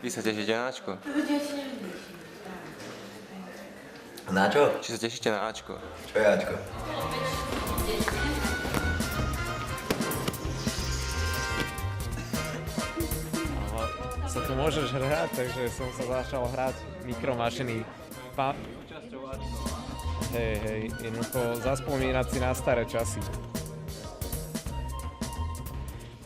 Vy sa tešíte na Ačko? Na čo? Či sa tešíte na Ačko? Čo je Ačko? Sa tu môžeš hrať, takže som sa začal hrať mikromašiny. Hej, jednoducho zaspomínať si na staré časy.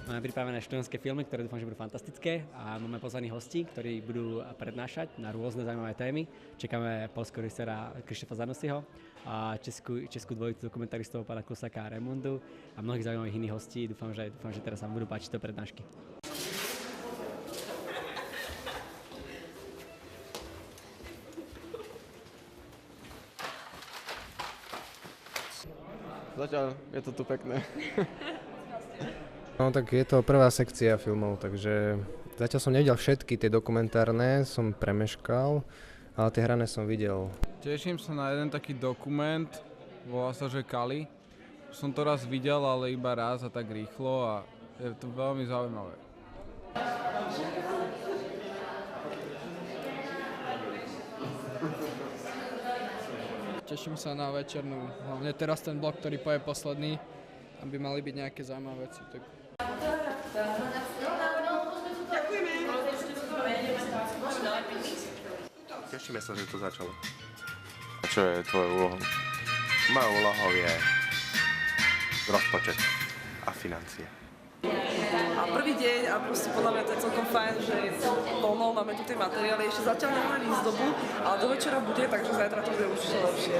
Máme pripravené študentské filmy, ktoré dúfam, že budú fantastické a máme pozvaných hostí, ktorí budú prednášať na rôzne zaujímavé témy. Čakáme poľského režiséra Krzysztofa Zanussyho a českú dvojicu dokumentaristov pána Klusaka a Raimundu a mnohých zaujímavých iných hostí. Dúfam, že teraz sa vám budú páčiť to prednášky. Zatiaľ je to tu pekné. No tak je to prvá sekcia filmov, takže zatiaľ som nevidel všetky tie dokumentárne, som premeškal, ale tie hrané som videl. Teším sa na jeden taký dokument, volá sa, že Kali. Som to raz videl, ale iba raz a tak rýchlo a je to veľmi zaujímavé. Teším sa na večernú, hlavne teraz ten blok, ktorý povie posledný, tam by mali byť nejaké zaujímavé veci. Tak... Tešíme sa, že to začalo. A čo je tvojou úlohou? Mojou úlohou je rozpočet a financie. A prvý deň a proste podľa mňa to je celkom fajn, že je plno, máme tu tie materiály, ešte zatiaľ nemáme výzdobu, ale do večera bude, takže zajtra to bude určite lepšie.